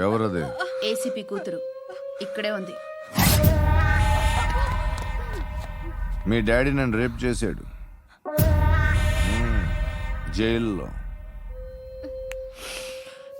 ఎవరది? ఏసీపీ కూతురు ఇక్కడే ఉంది. మీ డాడీ నన్ను రేప్ చేశాడు జైల్లో.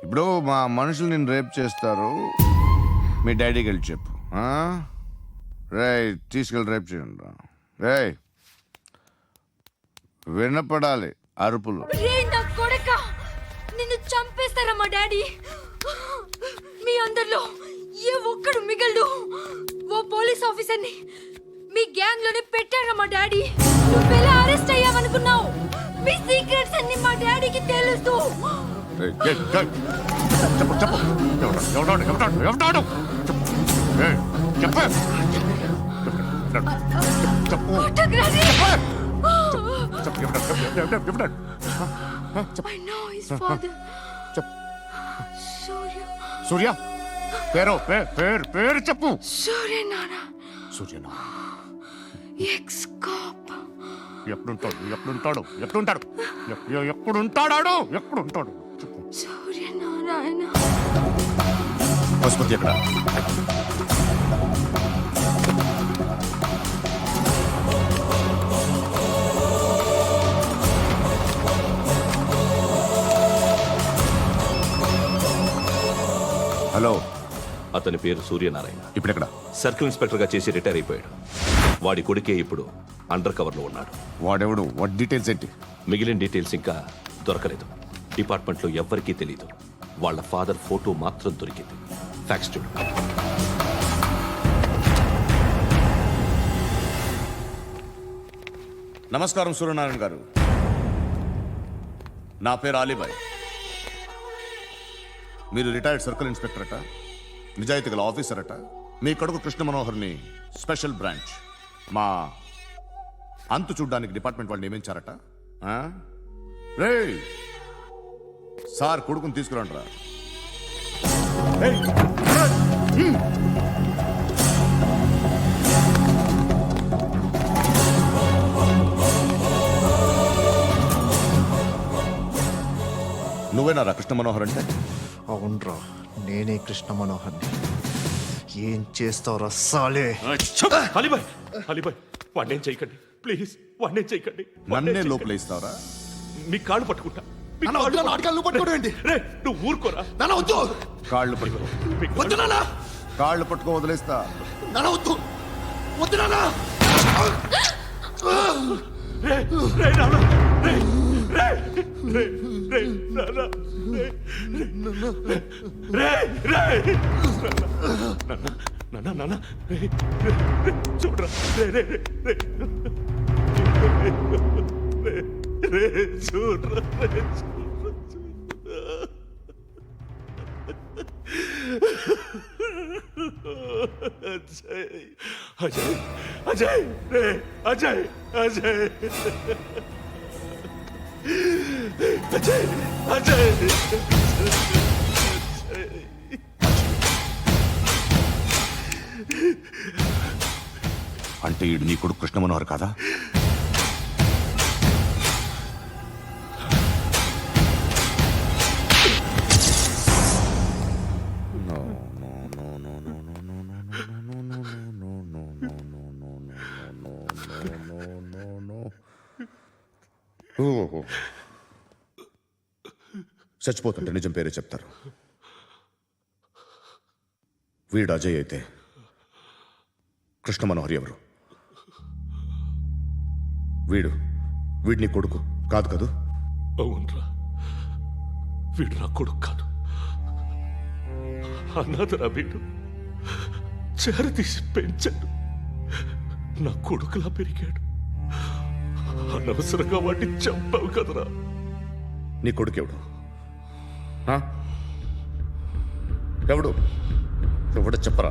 ఇప్పుడు మా మనుషులు నేను రేప్ చేస్తారు, మీ డాడీకి వెళ్ళి చెప్పు. రే తీసుకెళ్ళి రేప్ చేయండి. రే వినపడాలి అరుపులు. నిన్ను చంపేస్తారా మా డాడీ? మీ అందరిలో ఏ ఒక్కడు మిగలడు. ఓ పోలీస్ ఆఫీసర్ని మీ గ్యాంగ్ లోనే పెట్టారా మా డాడీ? నువ్వెలా అరెస్ట్ అయ్యావనుకున్నావు? మీ సీక్రెట్స్ అన్ని మా డాడీకి తెలుసు. సూర్య పేరు పేరు చెప్పు. సూర్యనారాయణ. Suryanarayana ex cop. ఎప్పుడుంటాడు సూర్యనారాయణ. పశుపతి ఎక్కడ? హలో, అతని పేరు సూర్యనారాయణ. ఇప్పుడెక్కడ? సర్కిల్ ఇన్స్పెక్టర్ గా చేసి రిటైర్ అయిపోయాడు. వాడి కొడుకే ఇప్పుడు అండర్ కవర్ లో ఉన్నాడు. వాడెవడు? వాట్ డీటెయిల్స్ ఏంటి? మిగిలిన డీటెయిల్స్ ఇంకా దొరకలేదు. డిపార్ట్మెంట్ లో ఎవ్వరికీ తెలియదు. వాళ్ళ ఫాదర్ ఫోటో మాత్రం దొరికింది. ఫ్యాక్స్ చూడు. నమస్కారం సూర్యనారాయణ గారు. నా పేరు అలీబాయ్. మీరు రిటైర్డ్ సర్కిల్ ఇన్స్పెక్టర్ అట, నిజాయితీ గల ఆఫీసర్ అట. మీ కొడుకు కృష్ణ మనోహర్ని స్పెషల్ బ్రాంచ్ మా అంతు చూడ్డానికి డిపార్ట్మెంట్ వాళ్ళు నియమించారట. రే సార్ కొడుకుని తీసుకురండి రా. నువ్వేనా కృష్ణ మనోహర్ అంటే? అవునరా, నేనే కృష్ణ మనోహర్ని. ఏం చేస్తావురా సాలే? అలీబాయ్, అలీబాయ్ వాడినేం చేయకండి ప్లీజ్, వాడినేం చేయకండి. నన్నే లోపల ఇస్తావరా? మీ కాళ్ళు పట్టుకుంటా. నువ్వు ఊరుకోరా. కాళ్ళు పట్టుకో. కాళ్ళు పట్టుకో వదిలేస్తా. చూడరా చూడరా. అజయ్ అజయ్ రే అజయ్ అజయ్ అజయ్ అజయ్. అంటే ఈడు నీ కొడుకు కృష్ణ మనోహర్ కాదా? చచ్చిపోతుంటే నిజం పేరే చెప్తారు. వీడు అజయ్ అయితే కృష్ణ మనోహర్ ఎవరు? వీడిని కొడుకు కాదు కదూ? అవునరా, వీడు నా కొడుకు కాదు. అన్నదరా వీడు. చేరతీసి పెంచాడు, నా కొడుకులా పెరిగాడు. అనవసరంగా వాడిని చంపావు కదరా. నీ కొడుకెవడు? ఎవడు? ఎవడు చెప్పరా?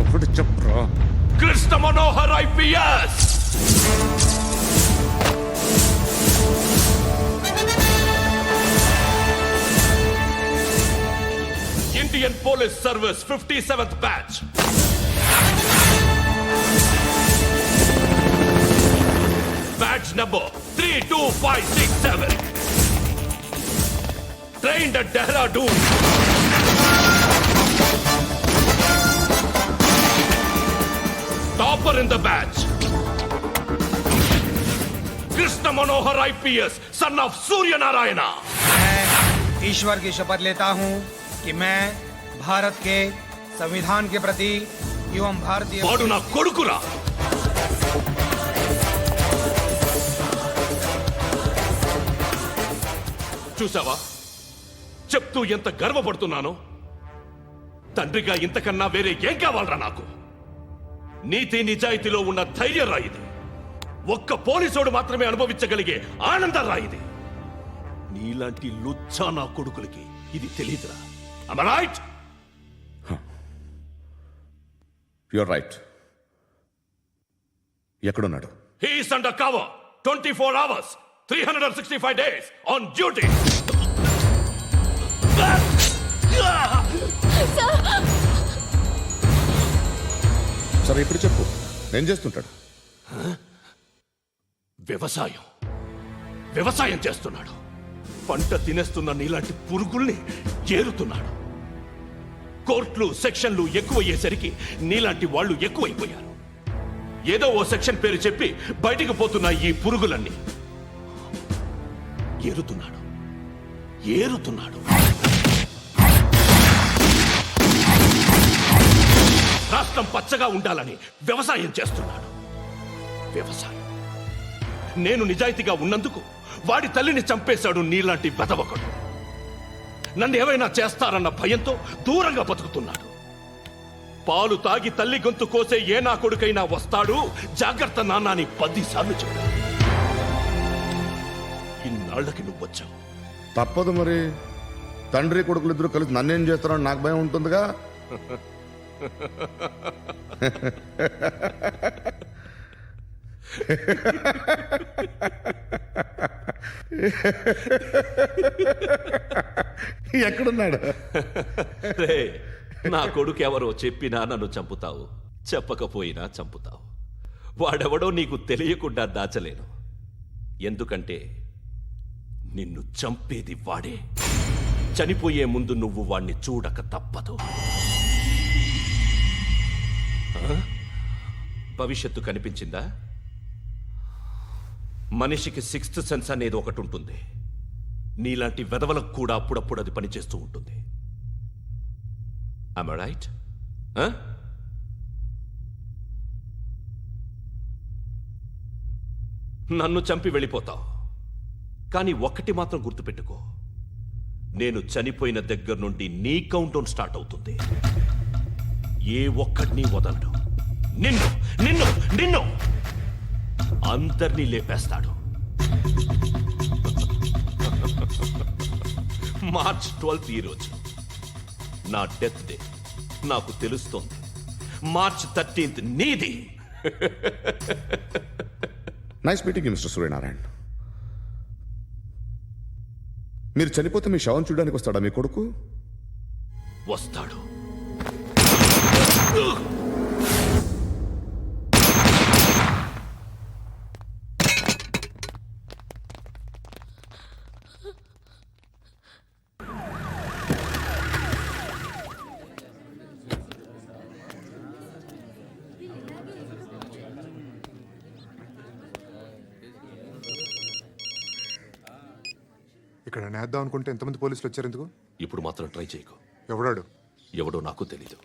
ఎవడు చెప్పరా? Krishna Manohar IPS. Indian police service 57th batch. number 32567. Trained at Dehradun. Topper in the batch. Krishna Manohar IPS, son of Surya Narayana. मैं ईश्वर की शपथ लेता हूं कि मैं भारत के संविधान के प्रति एवं भारतीय వాడు నా కొడుకురా. చూసావా చెప్తూ ఎంత గర్వపడుతున్నానో. తండ్రిగా ఇంతకన్నా వేరే ఏం కావాలరా నాకు? నీతి నిజాయితీలో ఉన్న ధైర్యం రా ఇది. ఒక్క పోలీసోడు మాత్రమే అనుభవించగలిగే ఆనందం రా ఇది. నీలాంటి లుచ్చా నా కొడుకులకి ఇది తెలియదురా. Am I right? You're right. ఎక్కడున్నాడు? He is under cover 24 hours 365 days on duty. సరే ఇప్పుడు చెప్పు, ఏం చేస్తుంటాడు? వ్యవసాయం చేస్తున్నాడు. పంట తినేస్తున్న నీలాంటి పురుగుల్ని ఏరుతున్నాడు. కోర్టులు సెక్షన్లు ఎక్కువయ్యేసరికి నీలాంటి వాళ్ళు ఎక్కువైపోయారు. ఏదో ఓ సెక్షన్ పేరు చెప్పి బయటికి పోతున్న ఈ పురుగులన్నీ ఏరుతున్నాడు. రాష్ట్రం పచ్చగా ఉండాలని వ్యవసాయం చేస్తున్నాడు. నేను నిజాయితీగా ఉన్నందుకు వాడి తల్లిని చంపేశాడు నీలాంటి వెధవకుడు. నన్ను ఏమైనా చేస్తారన్న భయంతో దూరంగా బతుకుతున్నాడు. పాలు తాగి తల్లి గొంతు కోసే ఏ నా కొడుకైనా వస్తాడు, జాగ్రత్త నాన్న అని 10 సార్లు చెప్పాడు. ఇన్నాళ్లకి నువ్వు వచ్చావు. తప్పదు మరి. తండ్రి కొడుకులు ఇద్దరు కలిసి నన్నేం చేస్తారని నాకు భయం ఉంటుందిగా. ఎక్కడున్నాడు? రే, నా కొడుకు ఎవరో చెప్పినా నన్ను చంపుతావు, చెప్పకపోయినా చంపుతావు. వాడెవడో నీకు తెలియకుండా దాచలేను. ఎందుకంటే నిన్ను చంపేది వాడే. చనిపోయే ముందు నువ్వు వాణ్ణి చూడక తప్పదు. భవిష్యత్తు కనిపించిందా? మనిషికి 6th సెన్స్ అనేది ఒకటి ఉంటుంది. నీలాంటి వెధవలకు కూడా అప్పుడప్పుడు అది పనిచేస్తూ ఉంటుంది. Am I right? నన్ను చంపి వెళ్ళిపోతావు. కానీ ఒక్కటి మాత్రం గుర్తుపెట్టుకో, నేను చనిపోయిన దగ్గర నుండి నీ కౌంటౌన్ స్టార్ట్ అవుతుంది. ఏ ఒక్కడిని వదలడు. నిన్ను నిన్ను నిన్ను అందరినీ లేపేస్తాడు. మార్చ్ 12th ఈ రోజు నా డెత్ డే. నాకు తెలుస్తోంది మార్చ్ 13th నీది. Nice meeting mister Suryanarayan. మీరు చనిపోతే మీ శవం చూడడానికి వస్తాడా మీ కొడుకు? వస్తాడు. ఇక్కడ నేద్దాం అనుకుంటే ఎంతమంది పోలీసులు వచ్చారు ఎందుకు? ఇప్పుడు మాత్రం ట్రై చేయకు. ఎవడాడు? ఎవడో నాకు తెలీదు.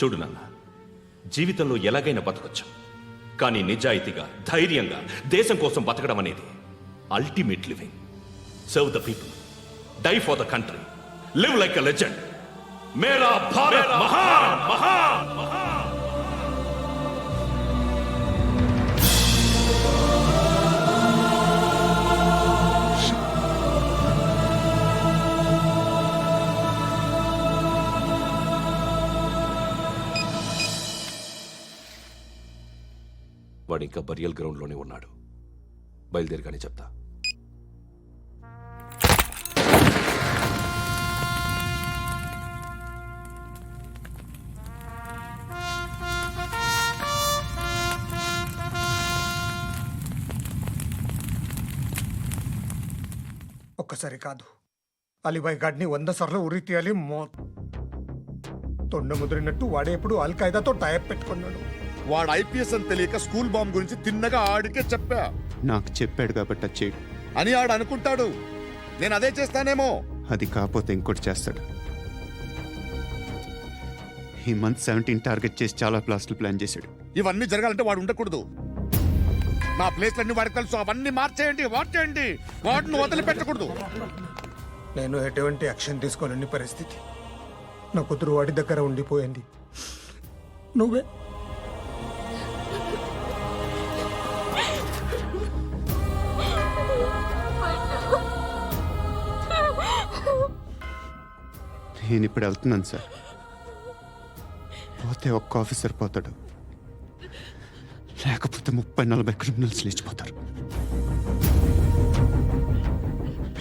చూడు నాన్న, జీవితంలో ఎలాగైనా బతకొచ్చు, కానీ నిజాయితీగా ధైర్యంగా దేశం కోసం బతకడం అనేది ultimate living. Serve the people, die for the country, live like a legend. మేరా భారత్ మహాన్ మహాన్ మహాన్. వాడు ఇంకా బరియల్ గ్రౌండ్లోనే ఉన్నాడు. బయలుదేరగానే చెప్తా. ఒక్కసారి కాదు, అలీబాయ్ గాడిని 100 సార్లు ఉరి తీయాలి. తొండ ముదిరినట్టు వాడేప్పుడు అల్ ఖైదాతో టైప్ పెట్టుకున్నాడు. వాడు ఐపీఎస్ అని తెలియక స్కూల్ బాంబ్ గురించి తిన్నగా ఆడికే చెప్పా నాకు చెప్పాడు కాబట్టి అది చేయడు. అని ఆడు అనుకుంటాడు. నేను అదే చేస్తానేమో. అది కాకపోతే ఇంకోటి చేస్తాడు. ఈ మంత్ 17 టార్గెట్ చేసి చాలా ప్లాస్టులు ప్లాన్ చేశాడు. ఇవన్నీ జరగాలంటే వాడు ఉండకూడదు. నా ప్లేస్లన్నీ వాడికి తెలుసు. అవన్నీ మార్చేయండి, వాచేయండి. వాటిని వదిలిపెట్టకూడదు. నేను ఎటువంటి యాక్షన్ తీసుకోలేని పరిస్థితి. నా కూతురు వాడి దగ్గర ఉండిపోయింది. నువ్వే నేను ఇప్పుడు వెళ్తున్నాను సార్. పోతే ఒక్క ఆఫీసర్ పోతాడు, లేకపోతే 30-40 క్రిమినల్స్ లేచిపోతారు.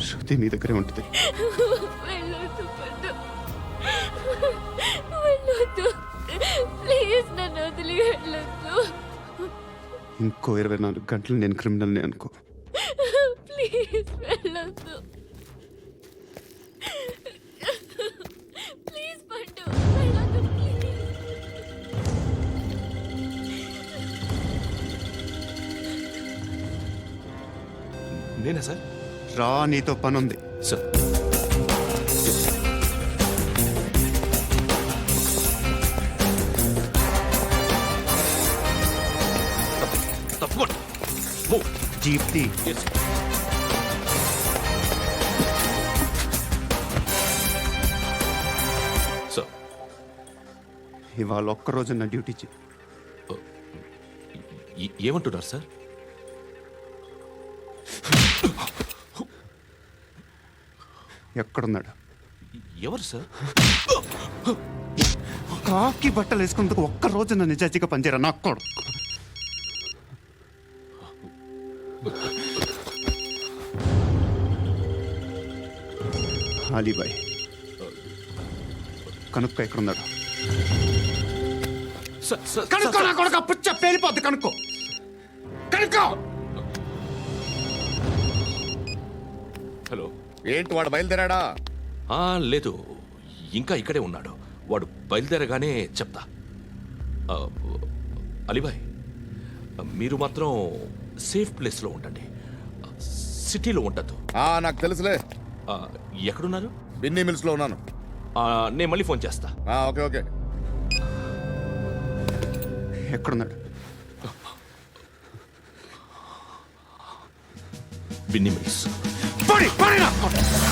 శృతి నీ దగ్గరే ఉంటుంది. వెళ్ళొద్దు పండు, వెళ్ళొద్దు ప్లీజ్, నన్ను వదిలి వెళ్ళొద్దు ఇంకో 24 గంటలు నేను క్రిమినల్ని అనుకో. ప్లీజ్ వెళ్ళొద్దు ప్లీజ్ పండు, వెళ్ళొద్దు ప్లీజ్. నేనా సార్? రా, నీతో పని ఉంది. సార్, తప్పకుండా. Move. జీప్తి Yes, sir. సార్, ఇవాళ ఒక్కరోజు నా డ్యూటీ చేయి. ఏమంటున్నారు సార్? ఎక్కడున్నాడు? ఎవరు సార్? కాకి బట్టలు వేసుకున్నందుకు ఒక్కరోజు నా నిజాయితీగా పనిచేయరా నాకు కూడా. అలీబాయ్ కనుక్కో ఎక్కడున్నాడు. కనుక్కో నా కొడుకు, పుచ్చ పేలిపోద్ది. కనుక్కో కనుక్కో. హలో. ఏంటి వాడు బయలుదేరాడా? లేదు, ఇంకా ఇక్కడే ఉన్నాడు. వాడు బయలుదేరగానే చెప్తా. అలీబాయ్, మీరు మాత్రం సేఫ్ ప్లేస్లో ఉండండి, సిటీలో ఉండద్దు. నాకు తెలుసులే. ఎక్కడున్నారు? బిన్నీ మిల్స్ లో ఉన్నాను. నేను మళ్ళీ ఫోన్ చేస్తా. Okay okay. ఎక్కడున్నాడు? బిన్నీ మిల్స్. పడి పడి నా కొడుకు.